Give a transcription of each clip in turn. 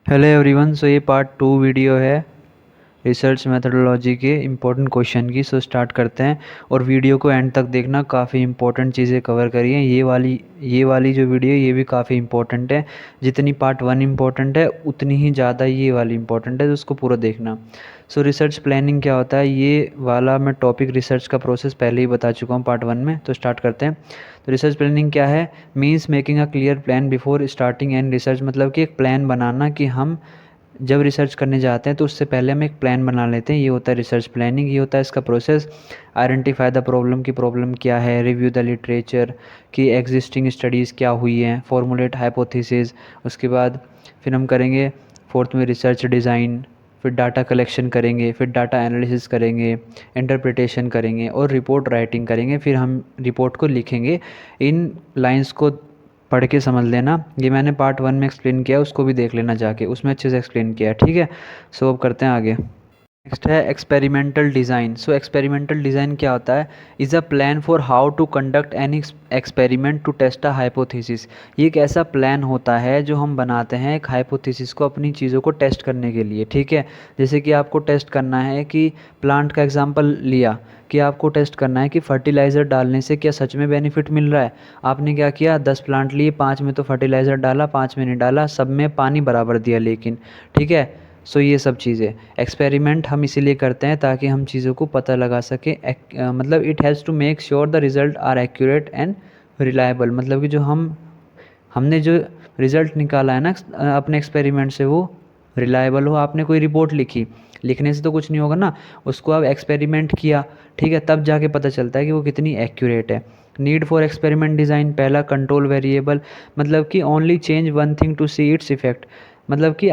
Hello everyone. So ये part 2 video है research methodology के इम्पोर्टेंट क्वेश्चन की। सो स्टार्ट करते हैं और वीडियो को एंड तक देखना, काफ़ी इंपॉर्टेंट चीज़ें कवर करी हैं। ये वाली जो वीडियो है ये भी काफ़ी इंपॉर्टेंट है। जितनी पार्ट 1 इम्पॉर्टेंट है उतनी ही ज़्यादा ये वाली इम्पॉर्टेंट है, तो उसको पूरा देखना। सो रिसर्च प्लानिंग क्या होता है, ये वाला मैं टॉपिक रिसर्च का प्रोसेस पहले ही बता चुका हूँ पार्ट 1 में। तो स्टार्ट करते हैं। तो रिसर्च प्लानिंग क्या है? Means making a clear plan before starting and research. मतलब कि एक प्लान बनाना कि हम जब रिसर्च करने जाते हैं तो उससे पहले हम एक प्लान बना लेते हैं। ये होता है रिसर्च प्लानिंग, ये होता है इसका प्रोसेस। आइडेंटिफाई द प्रॉब्लम, की प्रॉब्लम क्या है, रिव्यू द लिटरेचर की एग्जिस्टिंग स्टडीज़ क्या हुई हैं, फॉर्मुलेट हाइपोथेसिस। उसके बाद फिर हम करेंगे फोर्थ में रिसर्च डिज़ाइन, फिर डाटा कलेक्शन करेंगे, फिर डाटा एनालिसिस करेंगे, इंटरप्रिटेशन करेंगे और रिपोर्ट राइटिंग करेंगे। फिर हम रिपोर्ट को लिखेंगे। इन लाइंस को पढ़ के समझ लेना। ये मैंने पार्ट 1 में एक्सप्लेन किया, उसको भी देख लेना जाके, उसमें अच्छे से एक्सप्लेन किया है। ठीक है। सो अब करते हैं आगे। नेक्स्ट है experimental design. So experimental design क्या होता है? Is a plan for how to conduct any experiment to test a hypothesis. ये एक ऐसा प्लान होता है जो हम बनाते हैं एक हाइपोथेसिस को, अपनी चीज़ों को टेस्ट करने के लिए। ठीक है। जैसे कि आपको टेस्ट करना है कि प्लांट का एग्जांपल लिया कि आपको टेस्ट करना है कि फर्टिलाइज़र डालने से क्या सच में बेनिफिट मिल रहा है। आपने क्या किया, 10 प्लांट लिए, 5 में तो फर्टिलाइज़र डाला, 5 में नहीं डाला, सब में पानी बराबर दिया लेकिन। ठीक है। सो ये सब चीज़ें एक्सपेरिमेंट हम इसीलिए करते हैं ताकि हम चीज़ों को पता लगा सकें। मतलब it has to make sure the result are accurate and reliable. मतलब कि जो हमने जो रिज़ल्ट निकाला है ना अपने एक्सपेरिमेंट से, वो रिलायबल हो। आपने कोई रिपोर्ट लिखी, लिखने से तो कुछ नहीं होगा ना, उसको आप एक्सपेरिमेंट किया, ठीक है, तब जाके पता चलता है कि वो कितनी एक्यूरेट है। नीड फॉर एक्सपेरिमेंट डिज़ाइन, पहला कंट्रोल वेरिएबल। मतलब कि only change one thing to see its effect. मतलब कि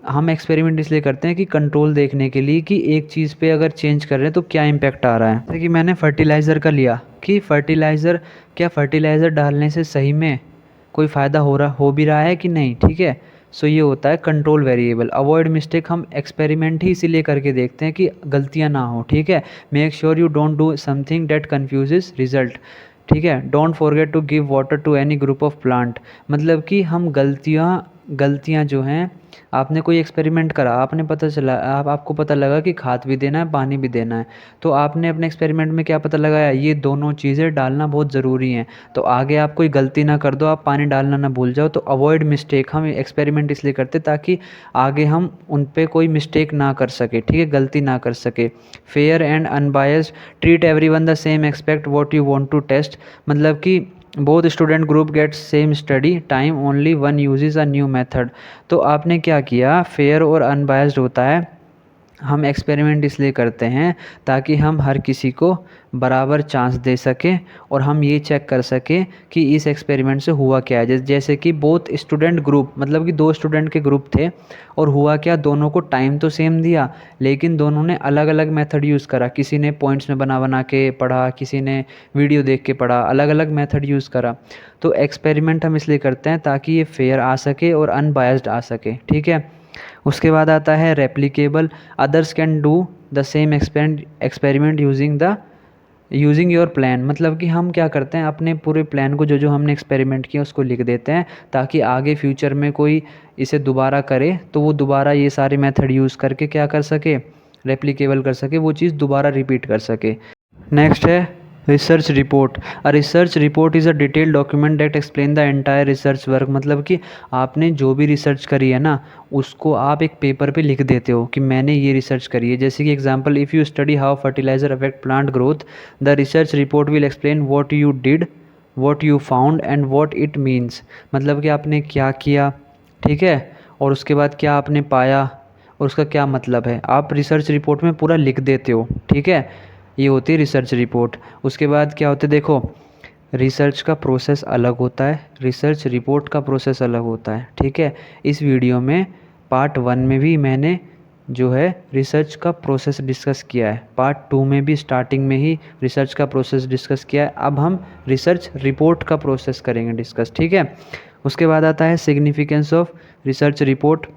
हम एक्सपेरिमेंट इसलिए करते हैं कि कंट्रोल देखने के लिए कि एक चीज़ पे अगर चेंज कर रहे हैं तो क्या इम्पैक्ट आ रहा है। जैसे कि मैंने फर्टिलाइज़र का लिया कि फर्टिलाइज़र डालने से सही में कोई फ़ायदा हो भी रहा है कि नहीं। ठीक है। सो ये होता है कंट्रोल वेरिएबल। अवॉइड मिस्टेक, हम एक्सपेरिमेंट ही इसीलिए करके देखते हैं कि गलतियाँ ना हो। ठीक है। Make sure you don't do something that confuses result. ठीक है। Don't forget to give water to any group of plant. मतलब कि हम गलतियाँ जो हैं, आपने कोई एक्सपेरिमेंट करा, आपने पता चला, आपको पता लगा कि खाद भी देना है, पानी भी देना है, तो आपने अपने एक्सपेरिमेंट में क्या पता लगाया, ये दोनों चीज़ें डालना बहुत ज़रूरी हैं। तो आगे आप कोई गलती ना कर दो, आप पानी डालना ना भूल जाओ। तो अवॉइड मिस्टेक, हम एक्सपेरिमेंट इसलिए करते ताकि आगे हम उन पे कोई मिस्टेक ना कर सके। ठीक है, गलती ना कर सके। Fair and unbiased, treat everyone the same, expect what you want to test. मतलब कि both student group gets same study time, only one uses a new method. तो आपने क्या किया, फेयर और अनबायस्ड होता है। हम एक्सपेरिमेंट इसलिए करते हैं ताकि हम हर किसी को बराबर चांस दे सकें और हम ये चेक कर सकें कि इस एक्सपेरिमेंट से हुआ क्या है। जैसे कि बोथ स्टूडेंट ग्रुप, मतलब कि 2 स्टूडेंट के ग्रुप थे और हुआ क्या, दोनों को टाइम तो सेम दिया लेकिन दोनों ने अलग अलग मेथड यूज़ करा। किसी ने पॉइंट्स में बना बना के पढ़ा, किसी ने वीडियो देख के पढ़ा, अलग अलग मेथड यूज़ करा। तो एक्सपेरिमेंट हम इसलिए करते हैं ताकि ये फेयर आ सके और अनबायस्ड आ सके। ठीक है। उसके बाद आता है replicable, others can do the same experiment using your plan. मतलब कि हम क्या करते हैं, अपने पूरे प्लान को, जो जो हमने एक्सपेरिमेंट किया उसको लिख देते हैं ताकि आगे फ्यूचर में कोई इसे दोबारा करे तो वो दोबारा ये सारे मेथड यूज़ करके क्या कर सके, रेप्लिकेबल कर सके, वो चीज़ दोबारा रिपीट कर सके। नेक्स्ट है research report. A research report is a detail document that explain the entire research work. मतलब कि आपने जो भी रिसर्च करी है ना, उसको आप एक पेपर पे लिख देते हो कि मैंने ये रिसर्च करी है। जैसे कि example, if you study how fertiliser affect plant growth, the research report will explain what you did, what you found and what it means. मतलब कि आपने क्या किया, ठीक है, और उसके बाद क्या आपने पाया और उसका क्या मतलब है, आप रिसर्च रिपोर्ट में पूरा लिख देते हो। ठीक है। ये होती है रिसर्च रिपोर्ट। उसके बाद क्या होता है, देखो, रिसर्च का प्रोसेस अलग होता है, रिसर्च रिपोर्ट का प्रोसेस अलग होता है। ठीक है। इस वीडियो में पार्ट 1 में भी मैंने जो है रिसर्च का प्रोसेस डिस्कस किया है, पार्ट 2 में भी स्टार्टिंग में ही रिसर्च का प्रोसेस डिस्कस किया है। अब हम रिसर्च रिपोर्ट का प्रोसेस करेंगे डिस्कस। ठीक है। उसके बाद आता है significance of research report.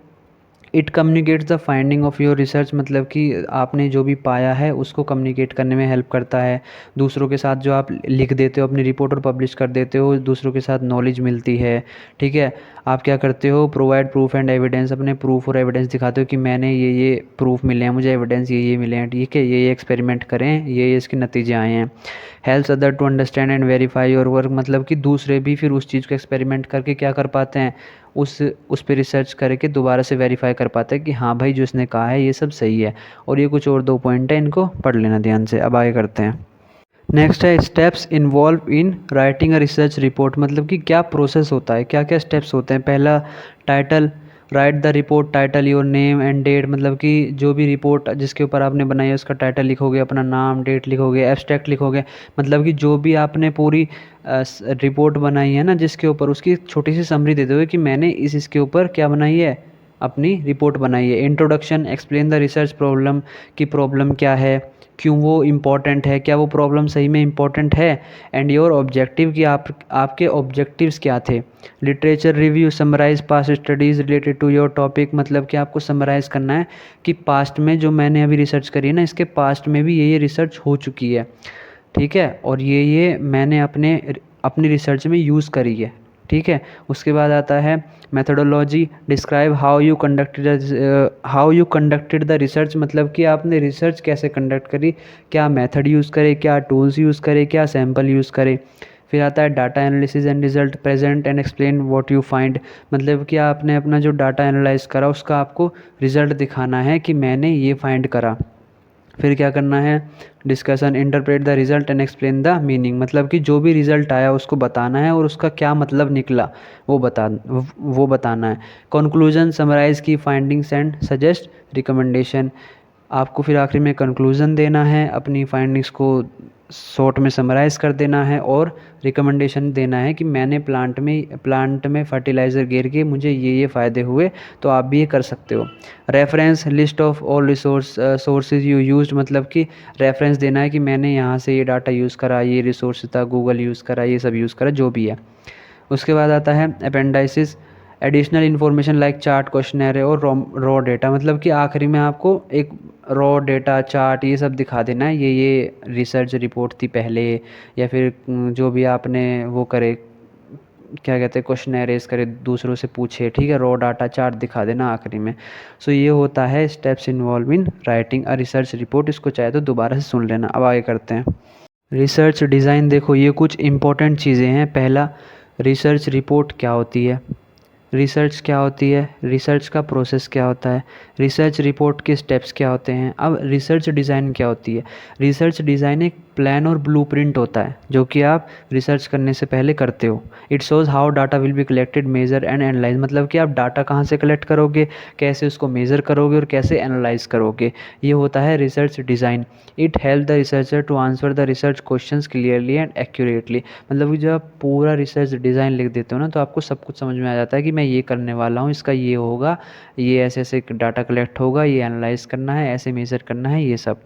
It communicates the finding of your research, मतलब कि आपने जो भी पाया है उसको कम्युनिकेट करने में हेल्प करता है। दूसरों के साथ जो आप लिख देते हो अपनी रिपोर्ट और पब्लिश कर देते हो, दूसरों के साथ नॉलेज मिलती है। ठीक है, आप क्या करते हो, प्रोवाइड प्रूफ एंड एविडेंस, अपने प्रूफ और एविडेंस दिखाते हो कि मैंने ये प्रूफ मिले हैं, मुझे एविडेंस ये मिले हैं। ठीक है, ये एक्सपेरिमेंट करें, ये इसके नतीजे आए हैं। Helps other to understand and verify your work, मतलब कि दूसरे भी फिर उस चीज़ को एक्सपेरिमेंट करके क्या कर पाते हैं, उस पे रिसर्च करके दोबारा से वेरीफाई कर पाते हैं कि हाँ भाई जो इसने कहा है ये सब सही है। और ये कुछ और 2 पॉइंट है, इनको पढ़ लेना ध्यान से। अब आगे करते हैं। नेक्स्ट है steps involve in writing a research report, मतलब कि क्या प्रोसेस होता है, क्या क्या स्टेप्स होते हैं। पहला, title, write the report title, your name and date, मतलब कि जो भी रिपोर्ट जिसके ऊपर आपने बनाई है उसका टाइटल लिखोगे, अपना नाम, डेट लिखोगे, एब्स्ट्रैक्ट लिखोगे, मतलब कि जो भी आपने पूरी रिपोर्ट बनाई है ना जिसके ऊपर, उसकी एक छोटी सी समरी दे दोगे कि मैंने इसके ऊपर क्या बनाई है, अपनी रिपोर्ट बनाई है। Introduction, explain the research problem, कि प्रॉब्लम क्या है, क्यों वो इम्पॉर्टेंट है, क्या वो प्रॉब्लम सही में इम्पॉर्टेंट है। एंड योर ऑब्जेक्टिव, कि आपके ऑब्जेक्टिव्स क्या थे। Literature review, summarise past studies related to your topic, मतलब कि आपको समराइज़ करना है कि पास्ट में जो मैंने अभी रिसर्च करी है ना, इसके पास्ट में भी ये रिसर्च हो चुकी है। ठीक है, और ये मैंने अपनी रिसर्च में यूज़ करी है। ठीक है, उसके बाद आता है methodology, describe how you conducted the research, मतलब कि आपने रिसर्च कैसे कंडक्ट करी, क्या मेथड यूज़ करे, क्या टूल्स यूज़ करे, क्या सैम्पल यूज़ करे। फिर आता है data analysis and result, present and explain what you find, मतलब कि आपने अपना जो डाटा एनालाइज करा उसका आपको रिजल्ट दिखाना है कि मैंने ये फाइंड करा। फिर क्या करना है, discussion, interpret the result and explain the meaning, मतलब कि जो भी रिजल्ट आया उसको बताना है और उसका क्या मतलब निकला वो बताना है। कंक्लूजन, समराइज की फाइंडिंग्स एंड सजेस्ट रिकमेंडेशन, आपको फिर आखिरी में कंक्लूज़न देना है, अपनी फाइंडिंग्स को शॉर्ट में समराइज़ कर देना है और रिकमेंडेशन देना है कि मैंने प्लांट में फर्टिलाइज़र गिर के मुझे ये फ़ायदे हुए, तो आप भी ये कर सकते हो। Reference, list of all sources you used, मतलब कि रेफरेंस देना है कि मैंने यहाँ से ये डाटा यूज़ करा, ये रिसोर्स था, गूगल यूज़ करा, ये सब यूज़ करा, जो भी है। उसके बाद आता है appendices, additional information like chart, questionnaire और रॉ डेटा, मतलब कि आखिरी में आपको एक रॉ डेटा, चार्ट, ये सब दिखा देना है, ये रिसर्च रिपोर्ट थी पहले, या फिर जो भी आपने वो करे, क्या कहते हैं, क्वेश्चनरेज करे, दूसरों से पूछे। ठीक है, रॉ डाटा चार्ट दिखा देना आखिरी में। सो ये होता है steps involve in writing a research report, इसको चाहे तो दोबारा से सुन लेना। अब आगे करते हैं। रिसर्च डिज़ाइन, देखो ये कुछ इंपॉर्टेंट चीज़ें हैं। पहला, रिसर्च रिपोर्ट क्या होती है, रिसर्च क्या होती है, रिसर्च का प्रोसेस क्या होता है, रिसर्च रिपोर्ट के स्टेप्स क्या होते हैं। अब रिसर्च डिज़ाइन क्या होती है, रिसर्च डिज़ाइन एक प्लान और ब्लूप्रिंट होता है जो कि आप रिसर्च करने से पहले करते हो। It shows how data will be collected, measure and analyse, मतलब कि आप डाटा कहाँ से कलेक्ट करोगे, कैसे उसको मेज़र करोगे और कैसे एनालाइज करोगे, ये होता है research design. It help the researcher to answer the research questions clearly and accurately, मतलब कि जब आप पूरा रिसर्च डिज़ाइन लिख देते हो ना, तो आपको सब कुछ समझ में आ जाता है कि मैं ये करने वाला हूँ, इसका ये होगा, ये ऐसे ऐसे डाटा कलेक्ट होगा, ये एनालाइज करना है, ऐसे मेज़र करना है, ये सब।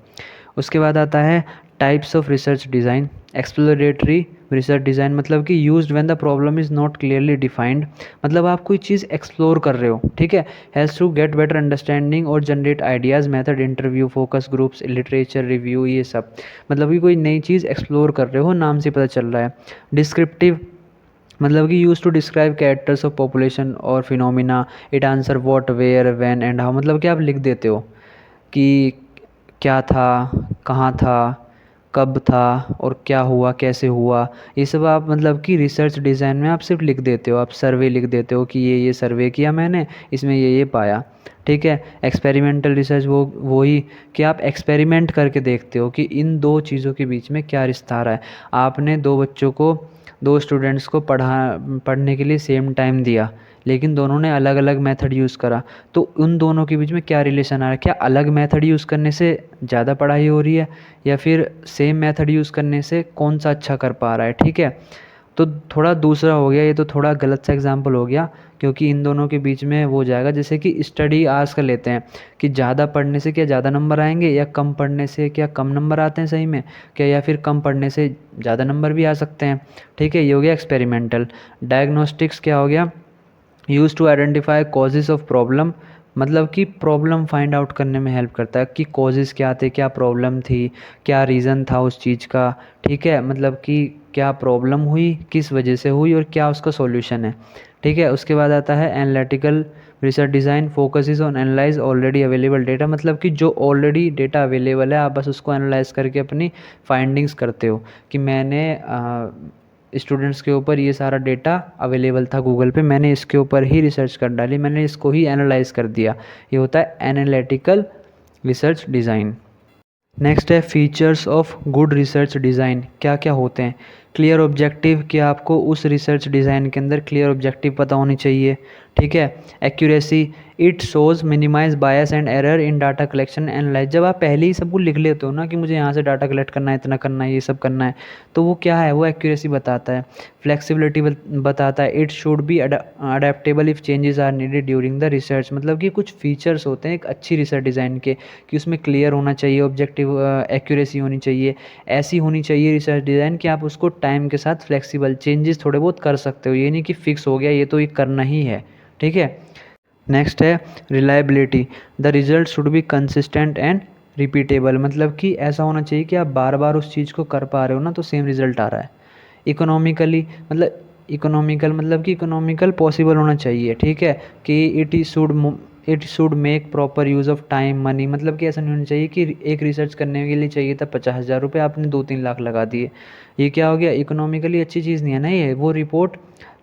उसके बाद आता है types of research design. Exploratory research design, मतलब कि used when the problem is not clearly defined, मतलब आप कोई चीज़ एक्सप्लोर कर रहे हो। ठीक है, helps to get better understanding और generate ideas, method, interview, focus groups, literature review, ये सब, मतलब कि कोई नई चीज़ एक्सप्लोर कर रहे हो, नाम से पता चल रहा है। डिस्क्रिप्टिव, मतलब कि use to describe characters of population और phenomena. It answer what, where, when and how, मतलब कि आप लिख देते हो कि क्या था, कहाँ था, कब था और क्या हुआ, कैसे हुआ, ये सब आप मतलब कि रिसर्च डिज़ाइन में आप सिर्फ लिख देते हो। आप सर्वे लिख देते हो कि ये सर्वे किया मैंने, इसमें ये पाया। ठीक है, एक्सपेरिमेंटल रिसर्च वही कि आप एक्सपेरिमेंट करके देखते हो कि इन दो चीज़ों के बीच में क्या रिश्ता आ रहा है। आपने दो स्टूडेंट्स को पढ़ने के लिए सेम टाइम दिया, लेकिन दोनों ने अलग अलग मेथड यूज़ करा, तो उन दोनों के बीच में क्या रिलेशन आ रहा है, क्या अलग मेथड यूज़ करने से ज़्यादा पढ़ाई हो रही है, या फिर सेम मेथड यूज़ करने से कौन सा अच्छा कर पा रहा है। ठीक है, तो थोड़ा दूसरा हो गया, ये तो थोड़ा गलत सा एग्जाम्पल हो गया, क्योंकि इन दोनों के बीच में वो जाएगा। जैसे कि स्टडी आवर्स का लेते हैं कि ज़्यादा पढ़ने से क्या ज़्यादा नंबर आएंगे, या कम पढ़ने से क्या कम नंबर आते हैं सही में, क्या या फिर कम पढ़ने से ज़्यादा नंबर भी आ सकते हैं। ठीक है, ये हो गया एक्सपेरिमेंटल। डायग्नोस्टिक्स क्या हो गया, use to identify causes of problem, मतलब कि प्रॉब्लम फाइंड आउट करने में हेल्प करता है कि कॉजेज़ क्या थे, क्या प्रॉब्लम थी, क्या रीज़न था उस चीज़ का, ठीक है, मतलब कि क्या प्रॉब्लम हुई, किस वजह से हुई और क्या उसका सॉल्यूशन है, ठीक है। उसके बाद आता है analytical research design, focuses on analyse already available data, मतलब कि जो ऑलरेडी डेटा अवेलेबल है आप बस उसको एनालाइज करके अपनी फाइंडिंग्स करते हो कि मैंने स्टूडेंट्स के ऊपर ये सारा डेटा अवेलेबल था गूगल पे, मैंने इसके ऊपर ही रिसर्च कर डाली, मैंने इसको ही एनालाइज कर दिया। ये होता है एनालिटिकल रिसर्च डिज़ाइन। नेक्स्ट है features of good research design, क्या क्या होते हैं। क्लियर ऑब्जेक्टिव, कि आपको उस रिसर्च डिज़ाइन के अंदर क्लियर ऑब्जेक्टिव पता होनी चाहिए, ठीक है। Accuracy, it shows minimise bias and error in data collection analyse, जब आप पहले ही सब कुछ लिख लेते हो ना कि मुझे यहाँ से डाटा कलेक्ट करना है, इतना करना है, ये सब करना है, तो वो क्या है, वो एक्यूरेसी बताता है। फ्लेक्सिबिलिटी बताता है, it should be adaptable if changes are needed during the research, मतलब कि कुछ फीचर्स होते हैं एक अच्छी रिसर्च डिज़ाइन के कि उसमें क्लियर होना चाहिए, ऑब्जेक्टिव एक्यूरेसी होनी चाहिए, ऐसी होनी चाहिए रिसर्च डिज़ाइन कि आप उसको टाइम के साथ फ्लेक्सिबल चेंजेस थोड़े बहुत कर सकते हो, ये नहीं कि फिक्स हो गया ये तो ये करना ही है, ठीक है। नेक्स्ट है reliability, the result should be consistent and repeatable, मतलब कि ऐसा होना चाहिए कि आप बार बार उस चीज़ को कर पा रहे हो ना तो सेम रिजल्ट आ रहा है। इकोनॉमिकली, मतलब इकोनॉमिकल, मतलब कि इकोनॉमिकल पॉसिबल होना चाहिए, ठीक है, कि it should make proper use of time money, मतलब कि ऐसा नहीं होना चाहिए कि एक रिसर्च करने के लिए चाहिए था 50,000 रुपये, आपने 2-3 लाख लगा दिए, ये क्या हो गया, इकोनॉमिकली अच्छी चीज़ नहीं है ना ये। वो रिपोर्ट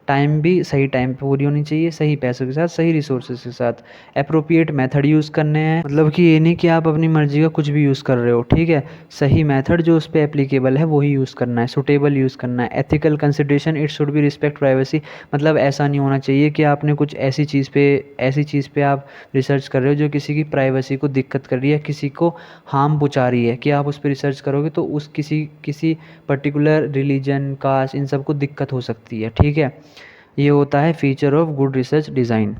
टाइम भी सही टाइम पे पूरी होनी चाहिए, सही पैसों के साथ, सही रिसोर्सेज के साथ। अप्रोप्रिएट मेथड यूज़ करने हैं, मतलब कि ये नहीं कि आप अपनी मर्ज़ी का कुछ भी यूज़ कर रहे हो, ठीक है, सही मेथड जो उस पर एप्लीकेबल है वही यूज़ करना है, सुटेबल यूज़ करना है। Ethical consideration, it should B respect privacy, मतलब ऐसा नहीं होना चाहिए कि आपने कुछ ऐसी चीज़ पे आप रिसर्च कर रहे हो जो किसी की प्राइवेसी को दिक्कत कर रही है, किसी को हार्म पहुँचा रही है, कि आप उस पर रिसर्च करोगे तो उस किसी पर्टिकुलर रिलीजन, कास्ट, इन सब को दिक्कत हो सकती है, ठीक है। ये होता है feature of good research design.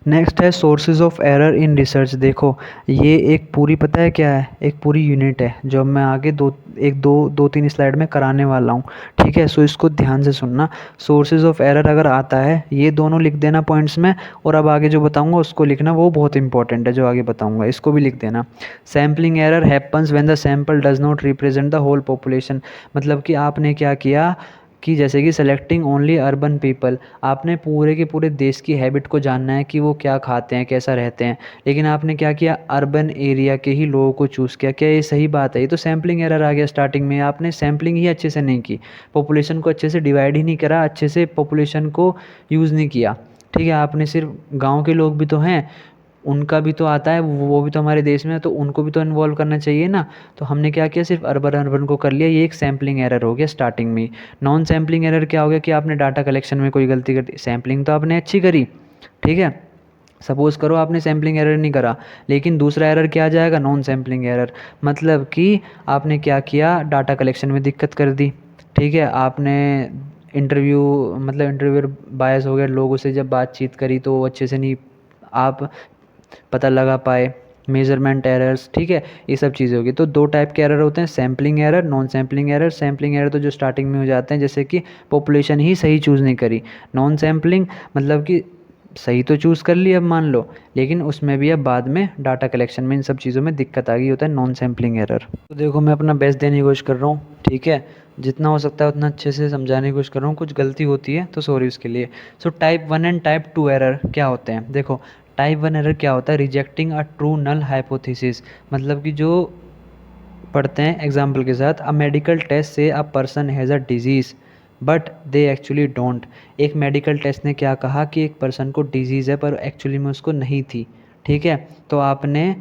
Next है sources of error in research, देखो ये एक पूरी, पता है क्या है, एक पूरी यूनिट है जो मैं आगे दो तीन स्लाइड में कराने वाला हूँ, ठीक है। सो इसको ध्यान से सुनना। सोर्सेज ऑफ एरर अगर आता है ये दोनों लिख देना पॉइंट्स में, और अब आगे जो बताऊँगा उसको लिखना, वो बहुत इंपॉर्टेंट है जो आगे बताऊँगा, इसको भी लिख देना। Sampling error happens when the sample does not represent the whole population, मतलब कि आपने क्या किया कि जैसे कि सेलेक्टिंग ओनली अर्बन पीपल, आपने पूरे के पूरे देश की हैबिट को जानना है कि वो क्या खाते हैं, कैसा रहते हैं, लेकिन आपने क्या किया, अर्बन एरिया के ही लोगों को चूज़ किया। क्या ये सही बात है? ये तो सैम्पलिंग एरर आ गया। स्टार्टिंग में आपने सैम्पलिंग ही अच्छे से नहीं की, पॉपुलेशन को अच्छे से डिवाइड ही नहीं करा, अच्छे से पॉपुलेशन को यूज़ नहीं किया, ठीक है। आपने सिर्फ गाँव के लोग भी तो हैं, उनका भी तो आता है, वो भी तो हमारे देश में है, तो उनको भी तो इन्वॉल्व करना चाहिए ना। तो हमने क्या किया, सिर्फ अर्बन अर्बन को कर लिया, ये एक सैम्पलिंग एरर हो गया स्टार्टिंग में। नॉन सैम्पलिंग एरर क्या हो गया कि आपने डाटा कलेक्शन में कोई गलती कर दी, सैम्पलिंग तो आपने अच्छी करी, ठीक है, सपोज़ करो आपने सैम्पलिंग एरर नहीं करा, लेकिन दूसरा एरर क्या आ जाएगा, नॉन सैम्पलिंग एरर, मतलब कि आपने क्या किया, डाटा कलेक्शन में दिक्कत कर दी, ठीक है। आपने इंटरव्यूअर बायस हो गया, लोगों से जब बातचीत करी तो वो अच्छे से नहीं आप पता लगा पाए, मेजरमेंट एरर्स, ठीक है, ये सब चीज़ें होगी। तो दो टाइप के एरर होते हैं, sampling error, non sampling error. Sampling error तो जो स्टार्टिंग में हो जाते हैं, जैसे कि पॉपुलेशन ही सही चूज़ नहीं करी। नॉन सैम्पलिंग मतलब कि सही तो चूज़ कर लिया अब मान लो, लेकिन उसमें भी अब बाद में डाटा कलेक्शन में इन सब चीज़ों में दिक्कत आ गई, होता है नॉन सैम्पलिंग एरर। तो देखो मैं अपना बेस्ट देने की कोशिश कर रहा हूँ, ठीक है, जितना हो सकता है उतना अच्छे से समझाने की कोशिश कर रहा हूँ, कुछ गलती होती है तो सॉरी उसके लिए। So type 1 and type 2 error क्या होते हैं, देखो टाइप 1 एरर क्या होता है, rejecting a true null hypothesis, मतलब कि जो पढ़ते हैं एग्जाम्पल के साथ, अ मेडिकल टेस्ट से a person has a disease but they actually don't, एक मेडिकल टेस्ट ने क्या कहा कि एक पर्सन को डिजीज़ है पर एक्चुअली में उसको नहीं थी, ठीक है, तो आपने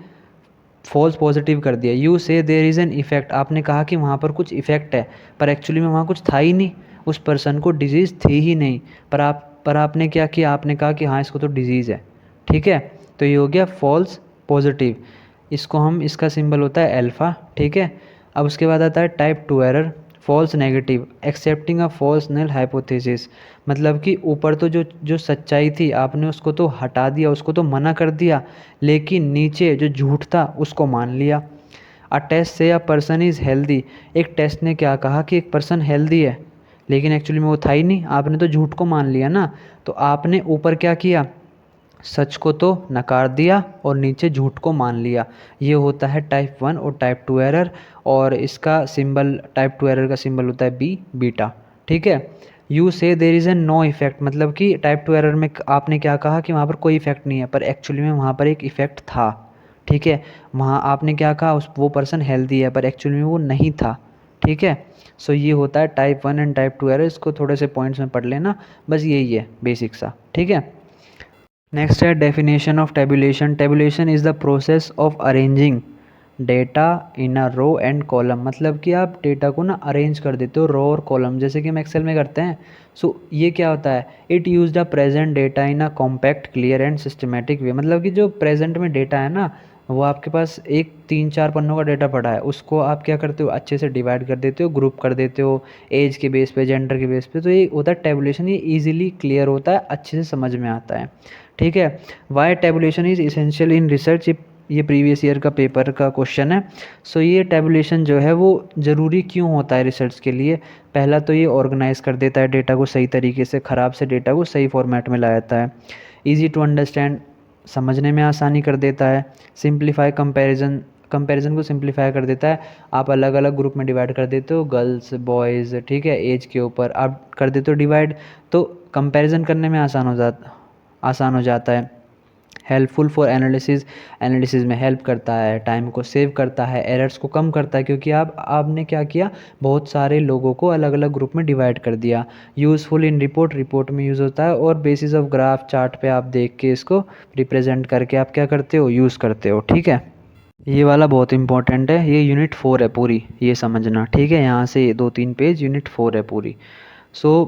फॉल्स पॉजिटिव कर दिया। यू से देयर इज़ एन इफेक्ट, आपने कहा कि वहाँ पर कुछ इफेक्ट है पर एक्चुअली में वहाँ कुछ था ही नहीं, उस पर्सन को डिजीज़ थी ही नहीं, पर आपने क्या किया, आपने कहा कि हाँ इसको तो डिजीज़ है, ठीक है, तो ये हो गया फॉल्स पॉजिटिव। इसका सिंबल होता है अल्फ़ा, ठीक है। अब उसके बाद आता है type 2 error, false negative, accepting a false null hypothesis, मतलब कि ऊपर तो जो जो सच्चाई थी आपने उसको तो हटा दिया, उसको तो मना कर दिया, लेकिन नीचे जो झूठ था उसको मान लिया। अ टेस्ट से अ पर्सन इज़ हेल्दी, एक टेस्ट ने क्या कहा कि एक पर्सन हेल्दी है, लेकिन एक्चुअली में वो था ही नहीं, आपने तो झूठ को मान लिया ना। तो आपने ऊपर क्या किया, सच को तो नकार दिया और नीचे झूठ को मान लिया। ये होता है टाइप 1 और टाइप 2 एरर। और इसका सिंबल, टाइप 2 एरर का सिंबल होता है बी, बीटा। ठीक है। You say there is a no effect, मतलब कि टाइप 2 एरर में आपने क्या कहा कि वहाँ पर कोई इफेक्ट नहीं है, पर एक्चुअली में वहाँ पर एक इफेक्ट था। ठीक है। वहाँ आपने क्या कहा, उस वो पर्सन हेल्दी है, पर एक्चुअली में वो नहीं था। ठीक है। सो ये होता है टाइप 1 एंड टाइप 2 एरर। इसको थोड़े से पॉइंट्स में पढ़ लेना, बस यही है बेसिक सा। ठीक है। नेक्स्ट है definition of tabulation. Tabulation is the process of arranging data in a row and column, मतलब कि आप डेटा को ना अरेंज कर देते हो रो और कॉलम, जैसे कि हम एक्सेल में करते हैं। सो ये क्या होता है, it use the present data in a compact clear and systematic way, मतलब कि जो प्रेजेंट में डेटा है ना, वो आपके पास एक 3-4 पन्नों का डेटा पड़ा है, उसको आप क्या करते हो, अच्छे से डिवाइड कर देते हो, ग्रुप कर देते हो, एज के बेस पे, जेंडर के बेस पे। तो ये होता है टेबुलेशन, ये इजीली क्लियर होता है, अच्छे से समझ में आता है। ठीक है। Why tabulation is essential in research, ये प्रीवियस ईयर का पेपर का क्वेश्चन है। सो ये टेबुलेशन जो है वो ज़रूरी क्यों होता है रिसर्च के लिए। पहला तो ये ऑर्गेनाइज कर देता है डेटा को सही तरीके से, ख़राब से डेटा को सही फॉर्मेट में ला जाता है। ईजी टू अंडरस्टैंड, समझने में आसानी कर देता है। सिंप्लीफाई कंपैरिजन, कंपैरिजन को सिंप्लीफाई कर देता है। आप अलग अलग ग्रुप में डिवाइड कर देते हो, गर्ल्स बॉयज़, ठीक है, एज के ऊपर आप कर देते हो डिवाइड, तो कंपैरिजन करने में आसान हो जाता है। हेल्पफुल फॉर एनालिसिस, एनालिसिस में हेल्प करता है, टाइम को सेव करता है, एरर्स को कम करता है, क्योंकि आपने क्या किया, बहुत सारे लोगों को अलग अलग ग्रुप में डिवाइड कर दिया। यूज़फुल इन रिपोर्ट, रिपोर्ट में यूज़ होता है। और बेसिस ऑफ ग्राफ चार्ट पे आप देख के इसको रिप्रेजेंट करके आप क्या करते हो, यूज़ करते हो। ठीक है। ये वाला बहुत इंपॉर्टेंट है, ये यूनिट 4 है पूरी, ये समझना। ठीक है, यहाँ से 2-3 पेज यूनिट 4 है पूरी। सो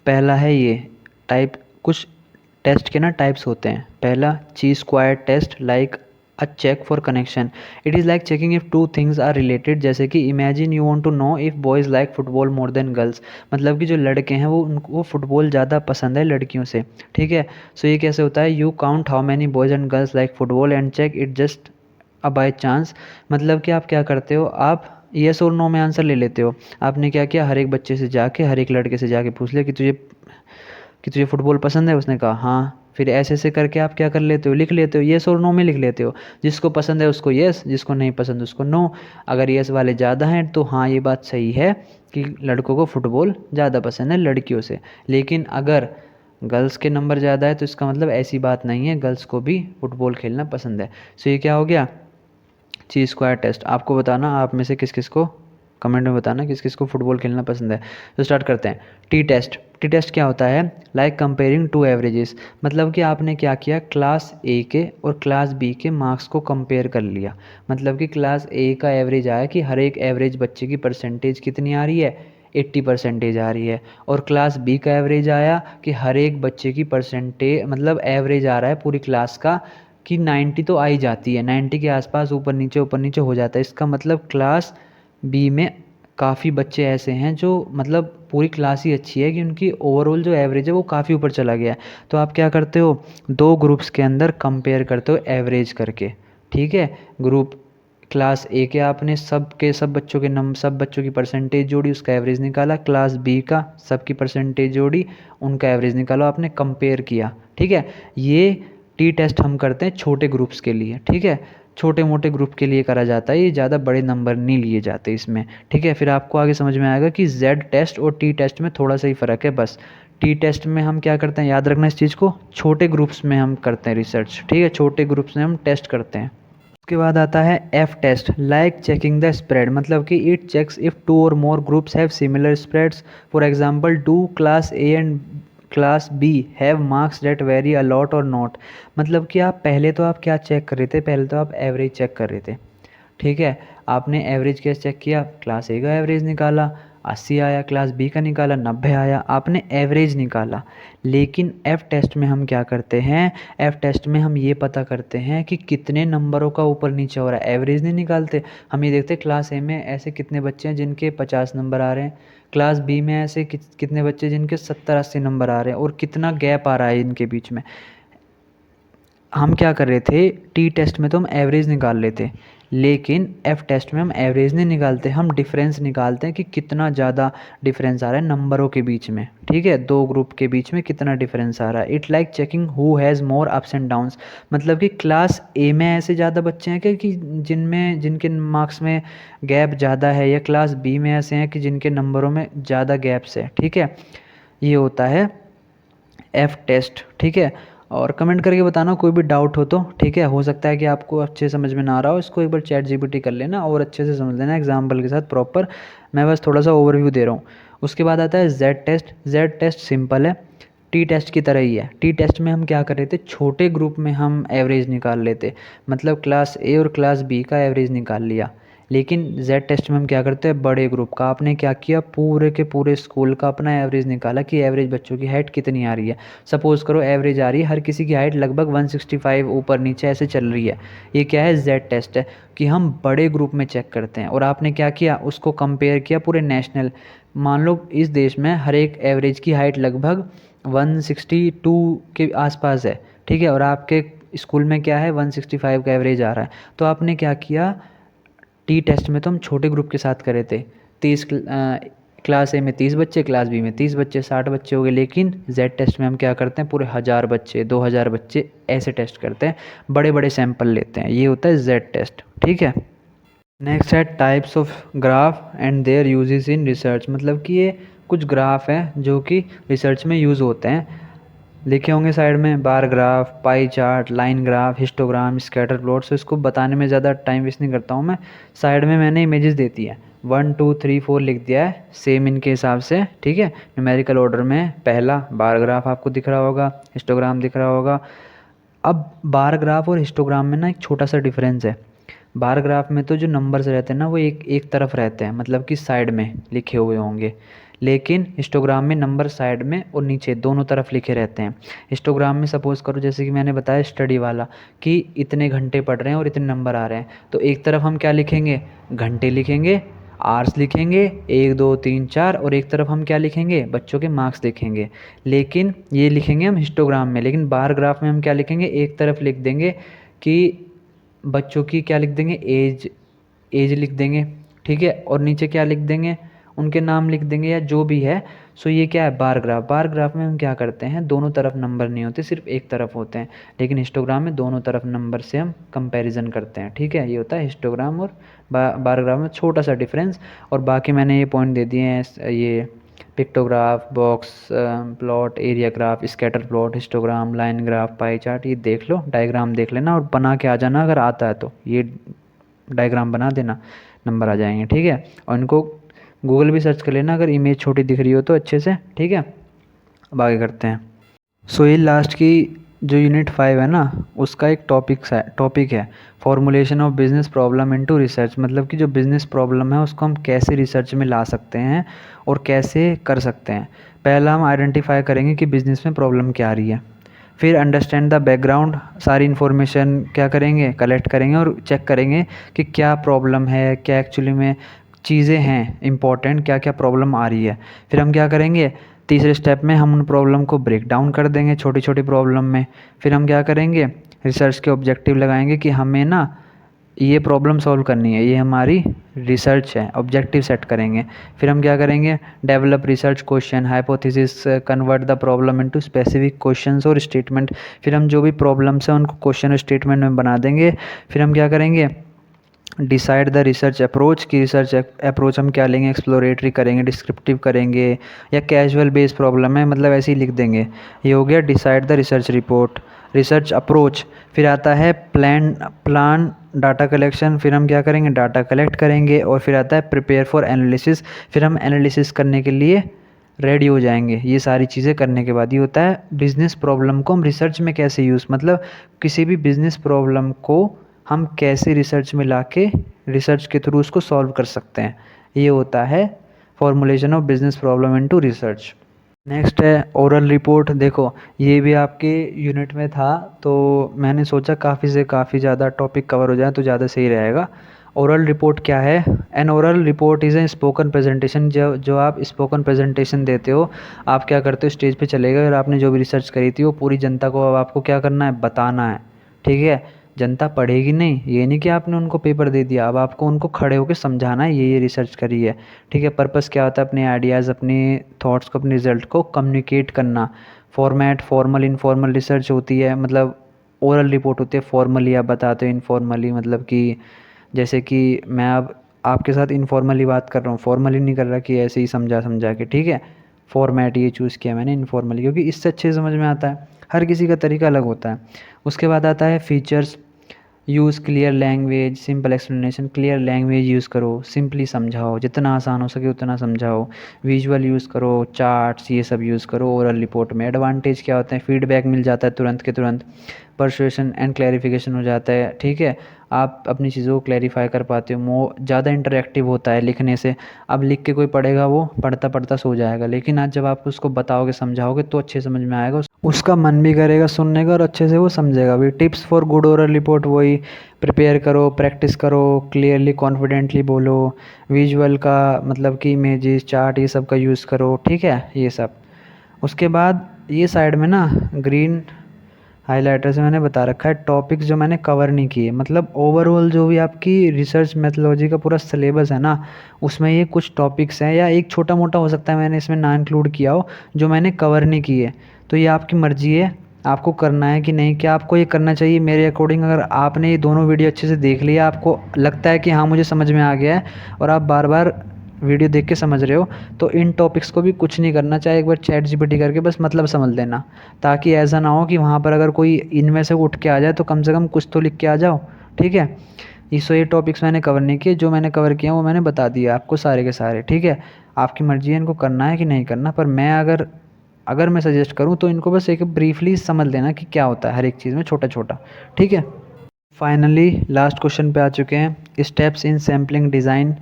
पहला है ये टाइप, कुछ टेस्ट के ना टाइप्स होते हैं। पहला chi square test, like a check for connection. It is like checking if two things are related, जैसे कि imagine you want to know if boys like football more than girls, मतलब कि जो लड़के हैं वो उनको फुटबॉल ज़्यादा पसंद है लड़कियों से। ठीक है। सो ये कैसे होता है, you count how many boys and girls like football and check it just a by chance, मतलब कि आप क्या करते हो, आप येस और नो में आंसर ले लेते हो। आपने क्या किया, हर एक बच्चे से जाके, हर एक लड़के से जाके पूछ लिया कि तुझे फुटबॉल पसंद है, उसने कहा हाँ। फिर ऐसे ऐसे करके आप क्या कर लेते हो, लिख लेते हो, येस और नो में लिख लेते हो। जिसको पसंद है उसको येस, जिसको नहीं पसंद उसको नो। अगर येस वाले ज़्यादा हैं तो हाँ ये बात सही है कि लड़कों को फुटबॉल ज़्यादा पसंद है लड़कियों से। लेकिन अगर गर्ल्स के नंबर ज़्यादा है तो इसका मतलब ऐसी बात नहीं है, गर्ल्स को भी फुटबॉल खेलना पसंद है। सो ये क्या हो गया, ची स्क्वायर टेस्ट। आपको बताना आप में से किस किस को, कमेंट में बताना किस किस को फुटबॉल खेलना पसंद है। तो स्टार्ट करते हैं। T test. टी टेस्ट क्या होता है, लाइक कंपेयरिंग टू एवरेजेस, मतलब कि आपने क्या किया, क्लास ए के और क्लास बी के मार्क्स को कंपेयर कर लिया। मतलब कि क्लास ए का एवरेज आया कि हर एक एवरेज बच्चे की परसेंटेज कितनी आ रही है, 80% आ रही है। और क्लास बी का एवरेज आया कि हर एक बच्चे की परसेंटेज, मतलब एवरेज आ रहा है पूरी क्लास का कि 90 तो आ ही जाती है, 90 के आसपास ऊपर नीचे हो जाता है। इसका मतलब क्लास बी में काफ़ी बच्चे ऐसे हैं जो, मतलब पूरी क्लास ही अच्छी है कि उनकी ओवरऑल जो एवरेज है वो काफ़ी ऊपर चला गया है। तो आप क्या करते हो, दो ग्रुप्स के अंदर कंपेयर करते हो एवरेज करके। ठीक है। ग्रुप क्लास ए के आपने सब के सब बच्चों के सब बच्चों की परसेंटेज जोड़ी, उसका एवरेज निकाला। क्लास बी का सबकी परसेंटेज जोड़ी, उनका एवरेज निकालो, आपने कंपेयर किया। ठीक है। ये टी टेस्ट हम करते हैं छोटे ग्रुप्स के लिए। ठीक है। छोटे मोटे ग्रुप के लिए करा जाता है, ये ज़्यादा बड़े नंबर नहीं लिए जाते इसमें। ठीक है। फिर आपको आगे समझ में आएगा कि जेड टेस्ट और टी टेस्ट में थोड़ा सा ही फ़र्क है बस। टी टेस्ट में हम क्या करते हैं, याद रखना इस चीज़ को, छोटे ग्रुप्स में हम करते हैं रिसर्च। ठीक है, छोटे ग्रुप्स में हम टेस्ट करते हैं। उसके बाद आता है F test, like checking the spread, मतलब कि इट चेक्स इफ़ टू और more groups have similar spreads. For example, do class A and class B have marks that vary a lot और नॉट। मतलब कि आप पहले तो आप क्या चेक कर रहे थे, पहले तो आप एवरेज चेक कर रहे थे। ठीक है। आपने एवरेज कैसे चेक किया, क्लास ए का एवरेज निकाला 80 आया, क्लास बी का निकाला 90 आया, आपने एवरेज निकाला। लेकिन एफ़ टेस्ट में हम क्या करते हैं, एफ़ टेस्ट में हम ये पता करते हैं कि कितने नंबरों का ऊपर नीचे हो रहा है, एवरेज नहीं निकालते। हम ये देखते हैं क्लास ए में ऐसे कितने बच्चे हैं जिनके 50 नंबर आ रहे हैं, क्लास बी में ऐसे कितने बच्चे जिनके 70-80 नंबर आ रहे हैं, और कितना गैप आ रहा है इनके बीच में। हम क्या कर रहे थे, टी टेस्ट में तो हम एवरेज निकाल लेते, लेकिन एफ टेस्ट में हम एवरेज नहीं निकालते, हम डिफरेंस निकालते हैं कि कितना ज़्यादा डिफरेंस आ रहा है नंबरों के बीच में, ठीक है, दो ग्रुप के बीच में कितना डिफरेंस आ रहा है। It like checking who has more ups and downs, मतलब कि क्लास ए में ऐसे ज़्यादा बच्चे हैं कि जिनमें जिनके मार्क्स में गैप ज़्यादा है, या क्लास बी में ऐसे हैं कि जिनके नंबरों में ज़्यादा गैप्स है, ठीक है। ये होता है एफ टेस्ट, ठीक है। और कमेंट करके बताना कोई भी डाउट हो तो, ठीक है। हो सकता है कि आपको अच्छे समझ में ना आ रहा हो, इसको एक बार चैट जीपीटी कर लेना और अच्छे से समझ लेना एग्जाम्पल के साथ प्रॉपर। मैं बस थोड़ा सा ओवरव्यू दे रहा हूँ। उसके बाद आता है Z test. Z test simple है, टी टेस्ट की तरह ही है। टी टेस्ट में हम क्या कर रहे थे, छोटे ग्रुप में हम एवरेज निकाल लेते, मतलब क्लास ए और क्लास बी का एवरेज निकाल लिया। लेकिन जेड टेस्ट में हम क्या करते हैं, बड़े ग्रुप का। आपने क्या किया, पूरे के पूरे स्कूल का अपना एवरेज निकाला कि एवरेज बच्चों की हाइट कितनी आ रही है। सपोज़ करो एवरेज आ रही है, हर किसी की हाइट लगभग 165 ऊपर नीचे ऐसे चल रही है। ये क्या है, जेड टेस्ट है, कि हम बड़े ग्रुप में चेक करते हैं। और आपने क्या किया, उसको कंपेयर किया पूरे नेशनल। मान लो इस देश में हर एक एवरेज की हाइट लगभग 162 के आसपास है, ठीक है, और आपके स्कूल में क्या है, 165 का एवरेज आ रहा है। तो आपने क्या किया, टी टेस्ट में तो हम छोटे ग्रुप के साथ करे थे, 30 क्लास ए में 30 बच्चे, क्लास बी में 30 बच्चे, 60 बच्चे हो गए। लेकिन जेड टेस्ट में हम क्या करते हैं, पूरे 1000 बच्चे, 2000 बच्चे ऐसे टेस्ट करते हैं, बड़े बड़े सैंपल लेते हैं। ये होता है जेड टेस्ट, ठीक है। नेक्स्ट है types of graph and there uses in research, मतलब कि ये कुछ ग्राफ हैं जो कि रिसर्च में यूज़ होते हैं। लिखे होंगे साइड में, bar graph, pie chart, line graph, histogram, scatter plot. So इसको बताने में ज़्यादा टाइम वेस्ट नहीं करता हूँ मैं। साइड में मैंने इमेजेस देती है, 1 2 3 4 लिख दिया है सेम इनके हिसाब से, ठीक है, न्यूमेरिकल ऑर्डर में। पहला बार ग्राफ आपको दिख रहा होगा, हिस्टोग्राम दिख रहा होगा। अब बार ग्राफ और हिस्टोग्राम में ना एक छोटा सा डिफरेंस है। बार ग्राफ में तो जो नंबर्स रहते हैं ना वो एक एक तरफ रहते हैं, मतलब कि साइड में लिखे हुए होंगे। लेकिन हिस्टोग्राम में नंबर साइड में और नीचे दोनों तरफ लिखे रहते हैं। हिस्टोग्राम में सपोज़ करो जैसे कि मैंने बताया स्टडी वाला, कि इतने घंटे पढ़ रहे हैं और इतने नंबर आ रहे हैं, तो एक तरफ हम क्या लिखेंगे, घंटे लिखेंगे, आवर्स लिखेंगे 1 2 3 4, और एक तरफ हम क्या लिखेंगे, बच्चों के मार्क्स लिखेंगे। लेकिन ये लिखेंगे हम हिस्टोग्राम में। लेकिन बार ग्राफ में हम क्या लिखेंगे, एक तरफ लिख देंगे कि बच्चों की क्या लिख देंगे, एज, एज लिख देंगे, ठीक है, और नीचे क्या लिख देंगे, उनके नाम लिख देंगे या जो भी है। सो ये क्या है, बार ग्राफ। बार ग्राफ में हम क्या करते हैं, दोनों तरफ नंबर नहीं होते, सिर्फ एक तरफ होते हैं। लेकिन हिस्टोग्राम में दोनों तरफ नंबर से हम कंपैरिजन करते हैं, ठीक है। ये होता है हिस्टोग्राम और बार ग्राफ में छोटा सा डिफरेंस। और बाकी मैंने ये पॉइंट दे दिए हैं, ये pictograph, box plot, area graph, scatter plot, histogram, line graph, pie chart. ये देख लो, डायग्राम देख लेना और बना के आ जाना, अगर आता है तो ये डायग्राम बना देना, नंबर आ जाएंगे, ठीक है। और इनको गूगल भी सर्च कर लेना अगर इमेज छोटी दिख रही हो तो अच्छे से, ठीक है। अब आगे करते हैं। सो ये लास्ट की जो यूनिट 5 है ना, उसका एक टॉपिक है formulation of business problem into research, मतलब कि जो बिज़नेस प्रॉब्लम है उसको हम कैसे रिसर्च में ला सकते हैं और कैसे कर सकते हैं। पहला हम आइडेंटिफाई करेंगे कि बिज़नेस में प्रॉब्लम क्या आ रही है। फिर अंडरस्टैंड द बैकग्राउंड, सारी इन्फॉर्मेशन क्या करेंगे, कलेक्ट करेंगे और चेक करेंगे कि क्या प्रॉब्लम है, क्या एक्चुअली में चीज़ें हैं इंपॉर्टेंट, क्या क्या प्रॉब्लम आ रही है। फिर हम क्या करेंगे, तीसरे स्टेप में हम उन प्रॉब्लम को ब्रेक डाउन कर देंगे छोटी छोटी प्रॉब्लम में। फिर हम क्या करेंगे, रिसर्च के ऑब्जेक्टिव लगाएंगे कि हमें ना ये प्रॉब्लम सॉल्व करनी है, ये हमारी रिसर्च है, ऑब्जेक्टिव सेट करेंगे। फिर हम क्या करेंगे, develop research question hypothesis, convert the problem into specific questions और स्टेटमेंट। फिर हम जो भी प्रॉब्लम्स हैं उनको क्वेश्चन और स्टेटमेंट में बना देंगे। फिर हम क्या करेंगे, डिसाइड द रिसर्च अप्रोच, की रिसर्च अप्रोच हम क्या लेंगे, एक्सप्लोरेटरी करेंगे, डिस्क्रिप्टिव करेंगे, या कैजुअल बेस्ड प्रॉब्लम है, मतलब ऐसे ही लिख देंगे। ये हो गया decide the research report, research approach. फिर आता है प्लान डाटा कलेक्शन। फिर हम क्या करेंगे, डाटा कलेक्ट करेंगे। और फिर आता है प्रिपेयर फॉर एनालिसिस, फिर हम एनालिसिस करने के लिए रेडी हो जाएंगे। ये सारी चीज़ें करने के बाद ये होता है बिज़नेस प्रॉब्लम को हम रिसर्च में कैसे यूज़, मतलब किसी भी बिज़नेस प्रॉब्लम को हम कैसे रिसर्च में लाके रिसर्च के थ्रू उसको सॉल्व कर सकते हैं। ये होता है formulation of business problem into research. Next है ओरल रिपोर्ट। देखो ये भी आपके यूनिट में था, तो मैंने सोचा काफ़ी से काफ़ी ज़्यादा टॉपिक कवर हो जाए तो ज़्यादा सही रहेगा। ओरल रिपोर्ट क्या है, N oral report is a spoken presentation. जो आप स्पोकन प्रेजेंटेशन देते हो, आप क्या करते हो, स्टेज पे चले गए और आपने जो भी रिसर्च करी थी वो पूरी जनता को अब आपको क्या करना है, बताना है, ठीक है। जनता पढ़ेगी नहीं, ये नहीं कि आपने उनको पेपर दे दिया, अब आपको उनको खड़े होकर समझाना है ये रिसर्च करी है। ठीक है। पर्पस क्या होता है, अपने आइडियाज़, अपने थॉट्स को, अपने रिजल्ट को कम्युनिकेट करना। फॉर्मेट फॉर्मल इनफॉर्मल रिसर्च होती है, मतलब ओरल रिपोर्ट होती है, फॉर्मली आप बताते हो, इनफॉर्मली मतलब कि जैसे कि मैं अब आपके साथ इनफॉर्मली बात कर रहा हूँ, फॉर्मली नहीं कर रहा कि ऐसे ही समझा समझा के। ठीक है। फॉर्मेट ये चूज़ किया मैंने इनफॉर्मली, क्योंकि इससे अच्छे समझ में आता है। हर किसी का तरीका अलग होता है। उसके बाद आता है features. Use clear language, simple explanation. Clear language use करो, सिंपली समझाओ, जितना आसान हो सके उतना समझाओ। विजुअल यूज़ करो, चार्ट्स ये सब यूज़ करो ओरल रिपोर्ट में। एडवांटेज क्या होते हैं, फीडबैक मिल जाता है तुरंत के तुरंत, परसुएशन एंड क्लैरिफिकेशन हो जाता है। ठीक है। आप अपनी चीज़ों को क्लैरिफाई कर पाते हो, ज़्यादा इंटरेक्टिव होता है लिखने से। अब लिख के कोई पढ़ेगा वो पढ़ता पढ़ता सो जाएगा, लेकिन आज जब आप उसको बताओगे समझाओगे तो अच्छे समझ में आएगा, उसका मन भी करेगा सुनने का और अच्छे से वो समझेगा भी। Tips for good oral report वही, प्रिपेयर करो, प्रैक्टिस करो, क्लियरली कॉन्फिडेंटली बोलो, विजुअल का मतलब कि इमेजेस चार्ट ये सब का यूज़ करो। ठीक है, ये सब। उसके बाद ये साइड में ना ग्रीन हाइलाइटर से मैंने बता रखा है टॉपिक्स जो मैंने कवर नहीं किए, मतलब ओवरऑल जो भी आपकी रिसर्च मेथोलॉजी का पूरा सिलेबस है ना, उसमें ये कुछ टॉपिक्स हैं, या एक छोटा मोटा हो सकता है मैंने इसमें ना इंक्लूड किया हो, जो मैंने कवर नहीं किए। तो ये आपकी मर्ज़ी है, आपको करना है कि नहीं, क्या आपको ये करना चाहिए मेरे अकॉर्डिंग। अगर आपने ये दोनों वीडियो अच्छे से देख लिया, आपको लगता है कि हाँ मुझे समझ में आ गया है, और आप बार बार वीडियो देख के समझ रहे हो, तो इन टॉपिक्स को भी कुछ नहीं करना, चाहे एक बार चैट जीपीटी करके बस मतलब समझ लेना, ताकि ऐसा ना हो कि वहाँ पर अगर कोई इनमें से उठ के आ जाए तो कम से कम कुछ तो लिख के आ जाओ। ठीक है। ये टॉपिक्स मैंने कवर नहीं किए, जो मैंने कवर किया वो मैंने बता दिया आपको सारे के सारे। ठीक है। आपकी मर्ज़ी है इनको करना है कि नहीं करना, पर मैं अगर अगर मैं सजेस्ट करूँ तो इनको बस एक ब्रीफली समझ लेना कि क्या होता है हर एक चीज़ में, छोटा छोटा। ठीक है। फाइनली लास्ट क्वेश्चन पे आ चुके हैं, स्टेप्स इन सैम्पलिंग डिज़ाइन।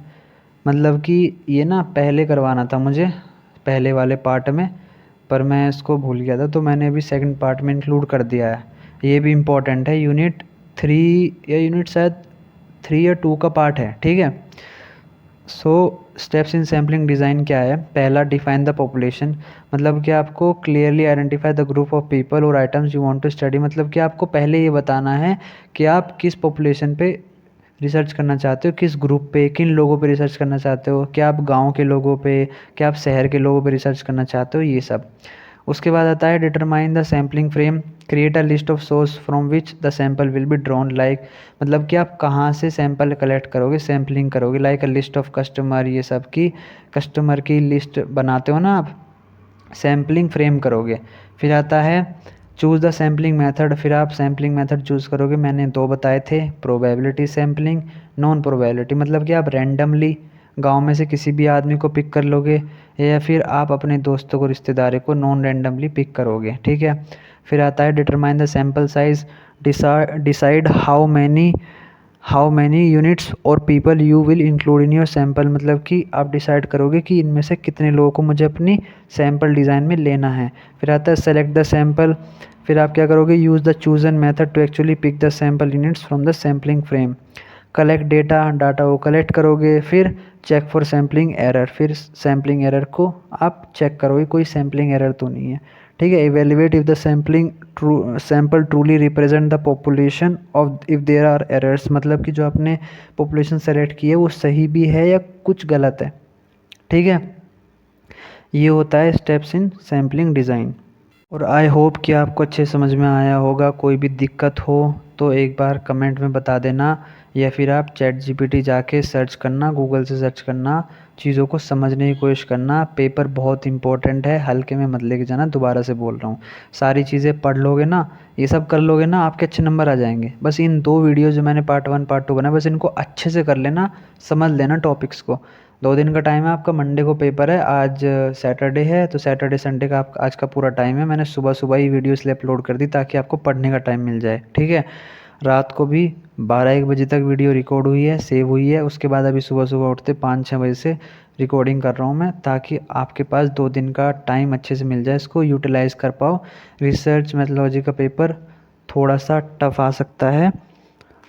मतलब कि ये ना पहले करवाना था मुझे पहले वाले पार्ट में, पर मैं इसको भूल गया था, तो मैंने अभी सेकंड पार्ट में इंक्लूड कर दिया है। ये भी इम्पोर्टेंट है, यूनिट 3 या यूनिट शायद 3 या 2 का पार्ट है। ठीक है। So steps in sampling design क्या है, पहला डिफाइन द पॉपुलेशन, मतलब कि आपको clearly identify the group of people और items you want to study, मतलब कि आपको पहले ये बताना है कि आप किस पॉपुलेशन पे रिसर्च करना चाहते हो, किस ग्रुप पे, किन लोगों पे रिसर्च करना चाहते हो, क्या आप गांव के लोगों पे, क्या आप शहर के लोगों पे रिसर्च करना चाहते हो, ये सब। उसके बाद आता है determine the sampling frame, create a list of source from which the sample will be drawn, like मतलब कि आप कहाँ से सैम्पल कलेक्ट करोगे, सैम्पलिंग करोगे, like a list of customer, ये सब की कस्टमर की लिस्ट बनाते हो ना आप, सैम्पलिंग फ्रेम करोगे। फिर आता है चूज़ द सैम्पलिंग मेथड, फिर आप सैम्पलिंग मेथड चूज़ करोगे। मैंने दो बताए थे, प्रोबेबिलिटी सैम्पलिंग, नॉन प्रोबेबिलिटी, मतलब कि आप रैंडमली गांव में से किसी भी आदमी को पिक कर लोगे, या फिर आप अपने दोस्तों को रिश्तेदारों को नॉन रैंडमली पिक करोगे। ठीक है। फिर आता है determine the sample size, decide how many units और people you will include in your sample, मतलब कि आप डिसाइड करोगे कि इनमें से कितने लोगों को मुझे अपनी सैम्पल डिज़ाइन में लेना है। फिर आता है सेलेक्ट द सैम्पल, फिर आप क्या करोगे, use the chosen method to actually pick the sample units from the sampling frame. Collect data को कलेक्ट करोगे। फिर चेक फॉर सैम्पलिंग एरर, फिर सैम्पलिंग एरर को आप चेक करोगे कोई सैम्पलिंग एरर तो नहीं है। ठीक है। Evaluate if the sample truly represent the population of if there are errors, मतलब कि जो आपने पॉपुलेशन सेलेक्ट की है वो सही भी है या कुछ गलत है। ठीक है। ये होता है स्टेप्स इन सैम्पलिंग डिज़ाइन। और आई होप कि आपको अच्छे समझ में आया होगा। कोई भी दिक्कत हो तो एक बार कमेंट में बता देना, या फिर आप चैट जीपीटी जाके सर्च करना, गूगल से सर्च करना, चीज़ों को समझने की कोशिश करना। पेपर बहुत इंपॉर्टेंट है, हल्के में मत लेके जाना, दोबारा से बोल रहा हूँ। सारी चीज़ें पढ़ लोगे ना, ये सब कर लोगे ना, आपके अच्छे नंबर आ जाएंगे। बस इन दो वीडियो जो मैंने पार्ट 1 पार्ट 2 बनाया, बस इनको अच्छे से कर लेना, समझ लेना टॉपिक्स को। 2 दिन का टाइम है आपका, मंडे को पेपर है, आज सैटरडे है, तो सैटरडे संडे का आप आज का पूरा टाइम है। मैंने सुबह सुबह ही वीडियो इसलिए अपलोड कर दी ताकि आपको पढ़ने का टाइम मिल जाए। ठीक है। रात को भी 12-1 बजे तक वीडियो रिकॉर्ड हुई है, सेव हुई है। उसके बाद अभी सुबह सुबह उठते 5-6 बजे से रिकॉर्डिंग कर रहा हूँ मैं, ताकि आपके पास 2 दिन का टाइम अच्छे से मिल जाए, इसको यूटिलाइज़ कर पाओ। रिसर्च मेथोलॉजी का पेपर थोड़ा सा टफ आ सकता है,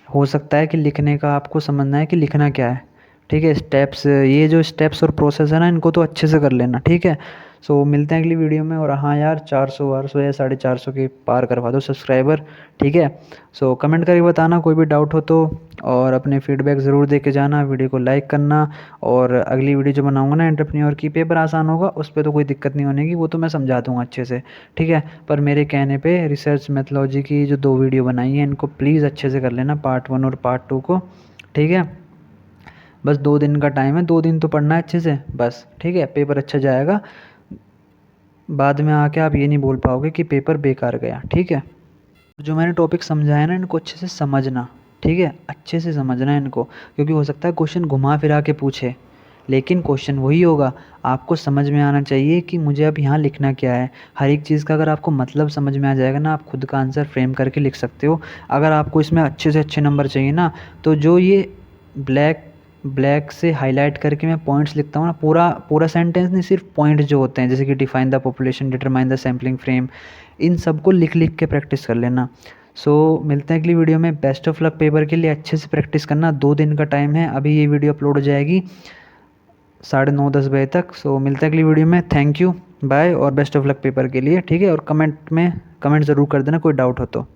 हो सकता है कि लिखने का आपको समझना है कि लिखना क्या है। ठीक है। स्टेप्स, ये जो स्टेप्स और प्रोसेस है ना, इनको तो अच्छे से कर लेना। ठीक है। सो मिलते हैं अगली वीडियो में। और हाँ यार, 400 या 450 के पार करवा दो सब्सक्राइबर, ठीक है। सो कमेंट करके बताना कोई भी डाउट हो तो, और अपने फीडबैक ज़रूर दे के जाना, वीडियो को लाइक करना। और अगली वीडियो जो बनाऊंगा ना एंटरप्रेन्योर की, पेपर आसान होगा उस पर तो कोई दिक्कत नहीं होने की, वो तो मैं समझा दूंगा अच्छे से, ठीक है। पर मेरे कहने पे रिसर्च मेथोलॉजी की जो 2 वीडियो बनाई हैं इनको प्लीज़ अच्छे से कर लेना, पार्ट 1 और पार्ट 2 को, ठीक है। बस 2 दिन का टाइम है, 2 दिन तो पढ़ना है अच्छे से बस, ठीक है। पेपर अच्छा जाएगा, बाद में आके आप ये नहीं बोल पाओगे कि पेपर बेकार गया, ठीक है। जो मैंने टॉपिक समझाया ना इनको अच्छे से समझना, ठीक है, अच्छे से समझना है इनको, क्योंकि हो सकता है क्वेश्चन घुमा फिरा के पूछे, लेकिन क्वेश्चन वही होगा। आपको समझ में आना चाहिए कि मुझे अब यहाँ लिखना क्या है। हर एक चीज़ का अगर आपको मतलब समझ में आ जाएगा ना, आप खुद का आंसर फ्रेम करके लिख सकते हो। अगर आपको इसमें अच्छे से अच्छे नंबर चाहिए ना, तो जो ये ब्लैक ब्लैक से हाईलाइट करके मैं पॉइंट्स लिखता हूँ ना, पूरा पूरा सेंटेंस नहीं, सिर्फ पॉइंट जो होते हैं, जैसे कि define the population, determine the sampling frame, इन सबको लिख लिख के प्रैक्टिस कर लेना। सो मिलते हैं अगली वीडियो में। बेस्ट ऑफ लक पेपर के लिए, अच्छे से प्रैक्टिस करना, 2 दिन का टाइम है। अभी ये वीडियो अपलोड हो जाएगी 9:30-10 बजे तक। सो मिलते हैं अगली वीडियो में। थैंक यू, बाय, और बेस्ट ऑफ लक पेपर के लिए, ठीक है। और कमेंट ज़रूर कर देना कोई डाउट हो तो।